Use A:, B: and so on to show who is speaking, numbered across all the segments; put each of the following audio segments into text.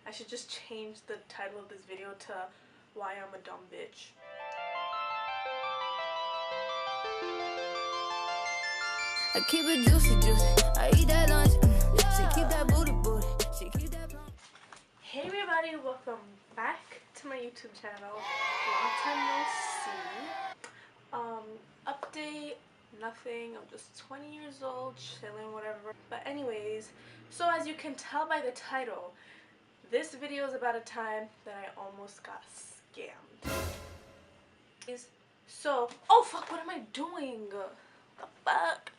A: I should just change the title of this video to Why I'm a Dumb Bitch.
B: I keep it juicy, I eat that lunch. She keep that booty. She keep that plump.
A: Hey everybody, welcome back to my YouTube channel. Long time no see. Update, nothing. I'm just 20 years old, chilling, whatever. But anyways, so as you can tell by the title, this video is about a time that I almost got scammed. So, oh fuck, what am I doing? The fuck?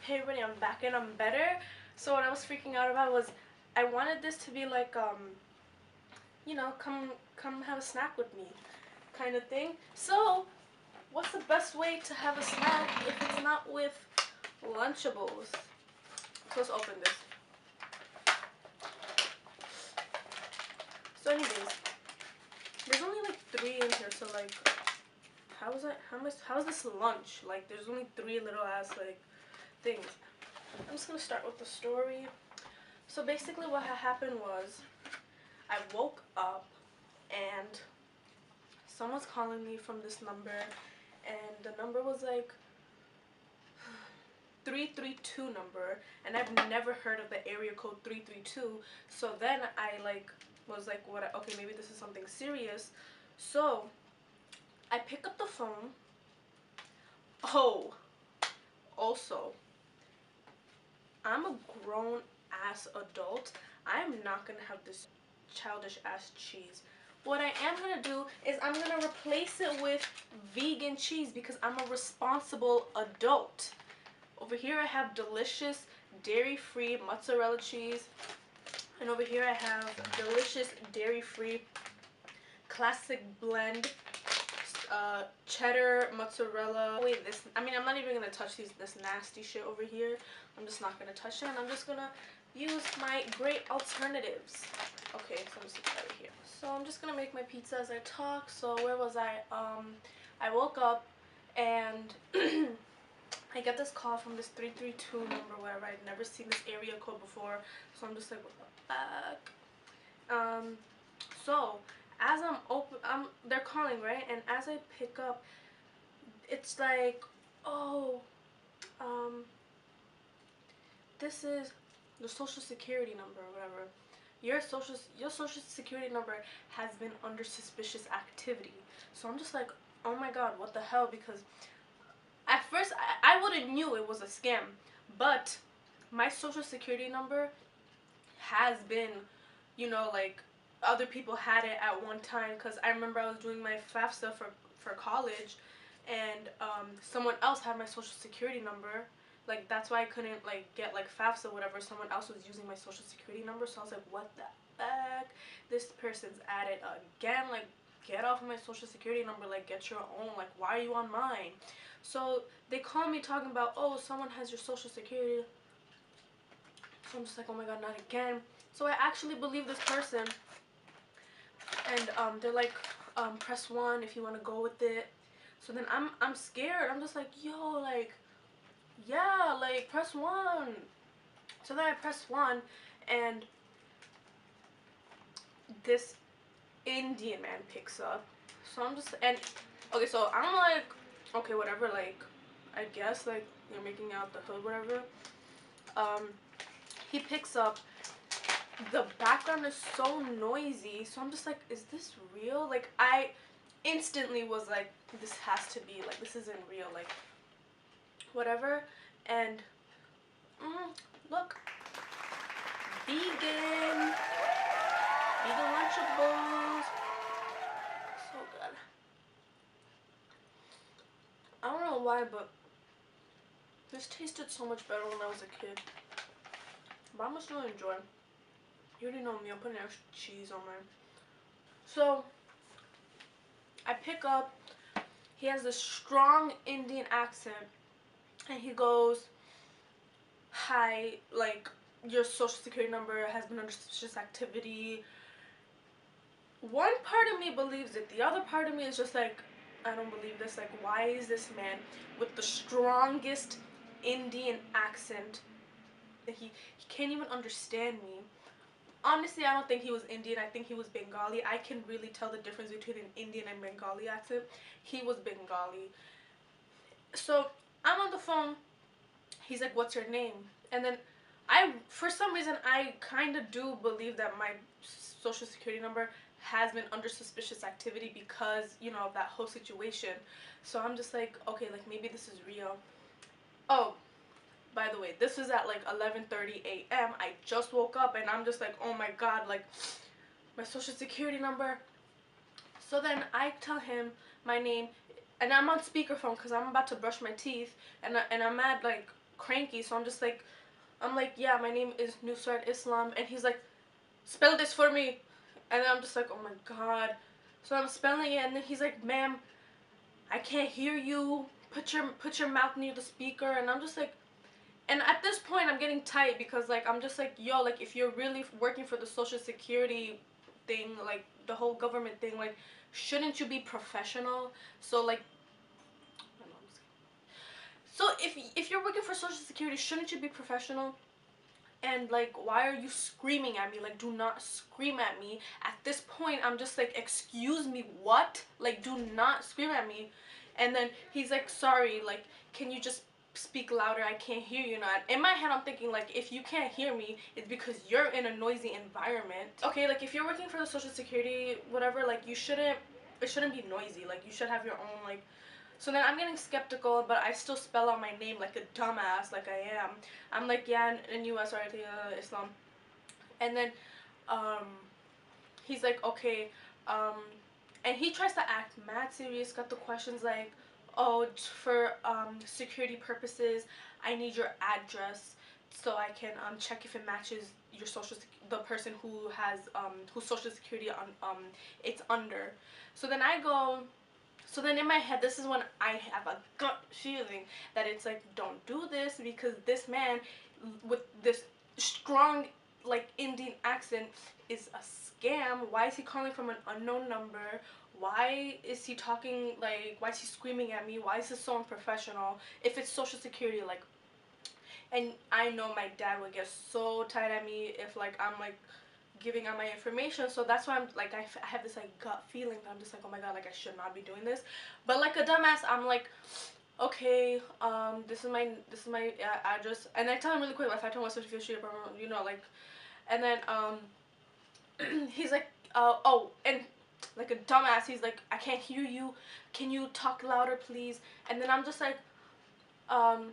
A: Hey everybody, I'm back and I'm better. So what I was freaking out about was I wanted this to be like you know, come have a snack with me kind of thing. So what's the best way to have a snack if it's not with Lunchables? So let's open this. So anyways, there's only like 3 in here, so like how is this lunch? Like there's only 3 little ass like things. I'm just gonna start with the story. So basically what had happened was I woke up and someone's calling me from this number, and the number was like 332 number, and I've never heard of the area code 332. So then I like was like, what? Okay, maybe this is something serious. So I pick up the phone. Oh, also, I'm a grown ass adult. I'm not gonna have this childish ass cheese. What I am gonna do is I'm gonna replace it with vegan cheese because I'm a responsible adult. Over here I have delicious dairy-free mozzarella cheese, and over here I have delicious dairy-free classic blend cheddar mozzarella. Wait, this, I mean, I'm not even gonna touch this nasty shit over here. I'm just not gonna touch it, and I'm just gonna use my great alternatives. Okay, so I'm just gonna put that right here. So I'm just gonna make my pizza as I talk. So where was I? I woke up and I get this call from this 332 number, whatever. I'd never seen this area code before, so I'm just like, what the fuck? So as they're calling, right? And as I pick up, it's like, oh, this is the social security number or whatever. Your social security number has been under suspicious activity. So I'm just like, oh my god, what the hell? Because at first I wouldn't knew it was a scam, but my social security number has been, you know, like other people had it at one time, because I remember I was doing my FAFSA for college, and someone else had my social security number. Like that's why I couldn't like get like FAFSA or whatever. Someone else was using my social security number, so I was like, what the fuck? This person's at it again. Like, get off of my social security number. Like, get your own. Like, why are you on mine? So they call me talking about, oh, someone has your social security. So I'm just like, oh my god, not again. So I actually believe this person, and they're like, press 1 if you want to go with it. So then I'm scared. I'm just like, yo, like, yeah, like, press 1. So then I press 1, and this Indian man picks up. So I'm just, and okay, so I'm like, okay, whatever, like, I guess, like, you're making out the hood, whatever. He picks up. The background is so noisy, so I'm just like, is this real? Like, I instantly was like, this has to be, like, this isn't real, like, whatever. And look, vegan Lunchables, so good. I don't know why, but this tasted so much better when I was a kid, but I'm just really enjoying. You already know me, I'm putting extra cheese on mine. So I pick up, he has this strong Indian accent, and he goes, hi, like, your social security number has been under suspicious activity. One part of me believes it, the other part of me is just like, I don't believe this. Like, why is this man with the strongest Indian accent, that he can't even understand me? honestly, I don't think he was Indian. I think he was Bengali. I can really tell the difference between an Indian and Bengali accent. He was Bengali. So I'm on the phone. He's like, "What's your name?" And then for some reason, I kind of do believe that my social security number has been under suspicious activity because, you know, of that whole situation. So I'm just like, okay, like maybe this is real. Oh, by the way, this is at like 11:30 a.m. I just woke up and I'm just like, oh my god, like my social security number. So then I tell him my name, and I'm on speakerphone because I'm about to brush my teeth, and I'm mad like cranky. So I'm like, yeah, my name is Nusrat Islam, and he's like, spell this for me, and then I'm just like, oh my god. So I'm spelling it, and then he's like, ma'am, I can't hear you. Put your mouth near the speaker, and I'm just like, and at this point I'm getting tight because like I'm just like, yo, like if you're really working for the social security thing, like the whole government thing, like shouldn't you be professional? So like, so if you're working for social security, shouldn't you be professional? And like, why are you screaming at me? Like, do not scream at me. At this point I'm just like, excuse me, what? Like, do not scream at me. And then he's like, sorry, like, can you just speak louder? I can't hear you. Not in my head I'm thinking like, if you can't hear me, it's because you're in a noisy environment. Okay, like if you're working for the social security whatever, like it shouldn't be noisy. Like you should have your own like. So then I'm getting skeptical, but I still spell out my name like a dumbass, like I am. I'm like, yeah, in US, or Islam. And then um, he's like, okay, um, and he tries to act mad serious, got the questions like, oh, for security purposes, I need your address so I can check if it matches your the person who has whose social security on it's under. So then I go, so then in my head, this is when I have a gut feeling that it's like, don't do this because this man with this strong like Indian accent is a scam. Why is he calling from an unknown number? Why is he talking like, why is he screaming at me? Why is this so unprofessional? If it's social security, like, and I know my dad would get so tight at me if like I'm like giving out my information. So that's why I'm like, I have this like gut feeling that I'm just like, oh my god, like I should not be doing this. But like a dumbass, I'm like, okay, this is my address, and I tell him really quick, like 521 Street, you know, like, and then he's like, oh, and like a dumbass, he's like, I can't hear you, can you talk louder please? And then I'm just like, um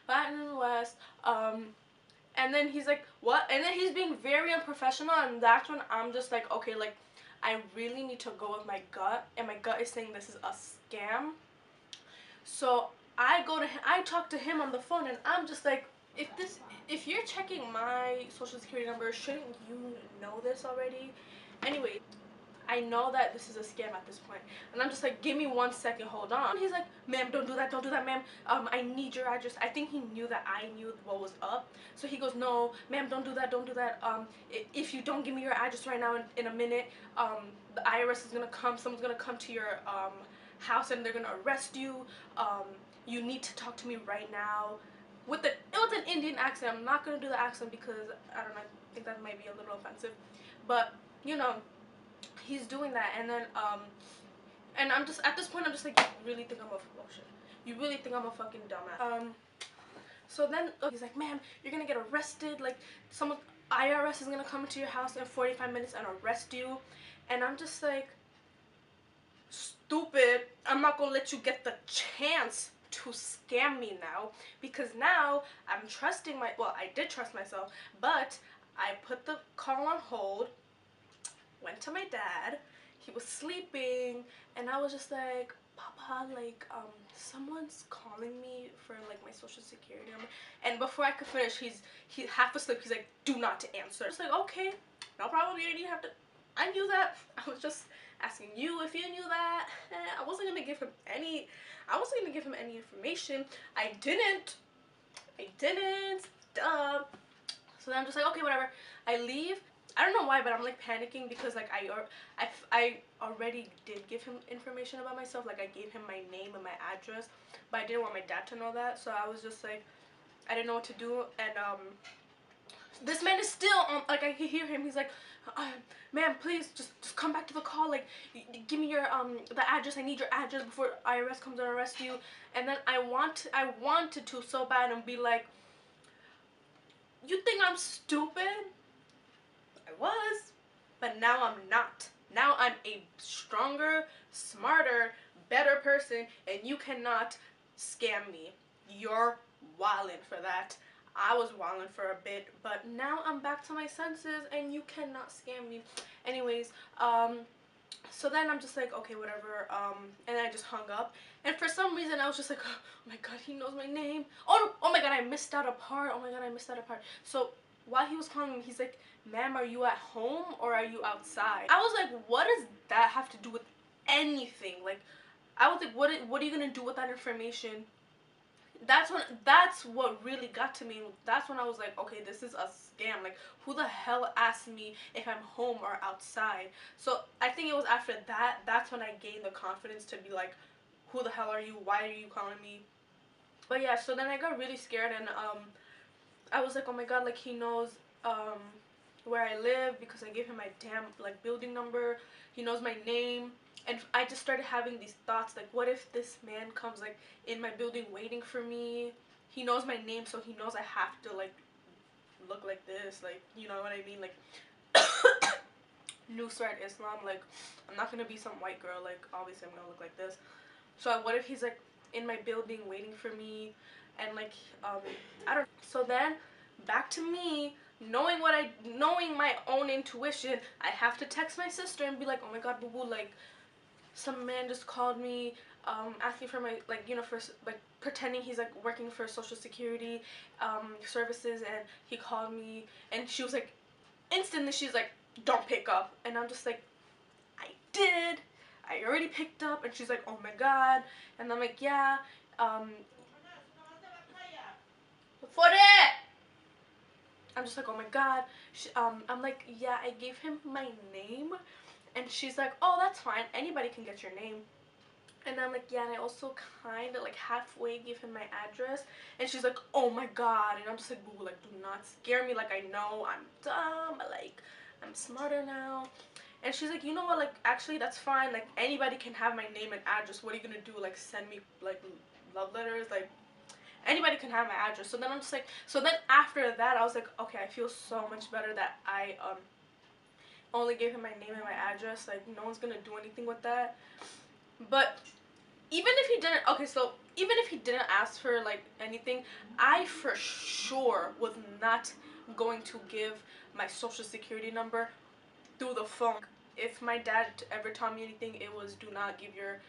A: Latin West, and then he's like, what? And then he's being very unprofessional, and that's when I'm just like, okay, like I really need to go with my gut, and my gut is saying this is a scam. So I talk to him on the phone, and I'm just like, if you're checking my social security number, shouldn't you know this already? Anyway, I know that this is a scam at this point, and I'm just like, give me 1 second, hold on. And he's like, ma'am, don't do that, ma'am. I need your address. I think he knew that I knew what was up, so he goes, no, ma'am, don't do that, don't do that. If you don't give me your address right now, in a minute, the IRS is gonna come. Someone's gonna come to your house, and they're gonna arrest you. You need to talk to me right now. It was an Indian accent. I'm not gonna do the accent because I don't know. I think that might be a little offensive, but you know, he's doing that, and then and I'm just, at this point I'm just like, you really think I'm a, oh shit, you really think I'm a fucking dumbass. So then he's like, ma'am, you're gonna get arrested, like someone, IRS is gonna come into your house in 45 minutes and arrest you. And I'm just like, stupid, I'm not gonna let you get the chance to scam me now, because now I'm trusting well, I did trust myself, but I put the call on hold, went to my dad, he was sleeping, and I was just like, Papa, like, someone's calling me for like my social security number. And before I could finish, he half asleep, he's like, do not answer. I was like, okay, no problem, you didn't have to. I knew that. I was just asking you if you knew that. I wasn't gonna give him any information. I didn't, duh. So then I'm just like, okay, whatever. I leave. I don't know why, but I'm like panicking because like I already did give him information about myself. Like I gave him my name and my address, but I didn't want my dad to know that. So I was just like, I didn't know what to do. And This man is still on, like, I hear him, he's like, ma'am, please just come back to the call, like, give me your the address, I need your address before IRS comes and arrest you. And then I wanted to so bad and be like, you think I'm stupid? I was, but now I'm not. Now I'm a stronger, smarter, better person, and you cannot scam me. You're wildin' for that. I was wildin' for a bit, but now I'm back to my senses, and you cannot scam me. Anyways, so then I'm just like, okay, whatever, and I just hung up. And for some reason, I was just like, oh my god, he knows my name. Oh my god, I missed out a part. Oh my god, I missed out a part. So while he was calling me, he's like, ma'am, are you at home or are you outside? I was like, what does that have to do with anything? Like, I was like, what are you gonna do with that information? That's what really got to me. That's when I was like, okay, this is a scam. Like, who the hell asked me if I'm home or outside? So I think it was after that, that's when I gained the confidence to be like, who the hell are you? Why are you calling me? But yeah, so then I got really scared, and I was like, oh my god, like, he knows where I live because I gave him my damn, like, building number. He knows my name. And I just started having these thoughts, like, what if this man comes, like, in my building waiting for me? He knows my name, so he knows I have to, like, look like this, like, you know what I mean? Like, Nusrat Islam, like, I'm not gonna be some white girl, like, obviously I'm gonna look like this. So what if he's, like, in my building waiting for me, and, like, I don't. So then, back to me, knowing my own intuition, I have to text my sister and be like, oh my god, boo boo, like, some man just called me, asking for my, like, you know, for, like, pretending he's, like, working for Social Security services, and he called me, and she was like, instantly she's like, don't pick up. And I'm just like, I did, I already picked up. And she's like, oh my god. And I'm like, yeah, for it. I'm just like, oh my god. I'm like, yeah, I gave him my name. And she's like, oh, that's fine, anybody can get your name. And I'm like, yeah, and I also kind of, like, halfway gave him my address. And she's like, oh my god. And I'm just like, boo, like, do not scare me. Like, I know I'm dumb, but, like, I'm smarter now. And she's like, you know what, like, actually, that's fine. Like, anybody can have my name and address. What are you gonna do? Like, send me, like, love letters? Like, anybody can have my address. So then I'm just like, so then after that, I was like, okay, I feel so much better that I only gave him my name and my address. Like, no one's gonna do anything with that. But even if he didn't, okay, so even if he didn't ask for, like, anything, I for sure was not going to give my Social Security number through the phone. If my dad ever taught me anything, it was, do not give your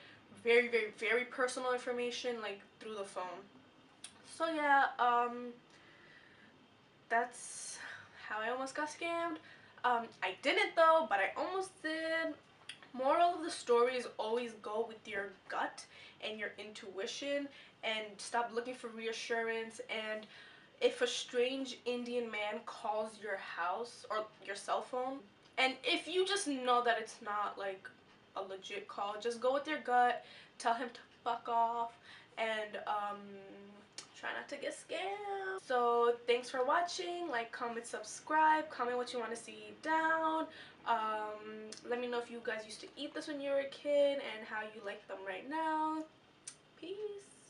A: very, very, very personal information, like, through the phone. So yeah, that's how I almost got scammed. I didn't though, but I almost did. Moral of the story is always go with your gut and your intuition, and stop looking for reassurance. And if a strange Indian man calls your house or your cell phone, and if you just know that it's not, like, a legit call, just go with your gut, tell him to fuck off, and try not to get scammed. So thanks for watching. Like, comment, subscribe, comment what you want to see down. Let me know if you guys used to eat this when you were a kid and how you like them right now. Peace.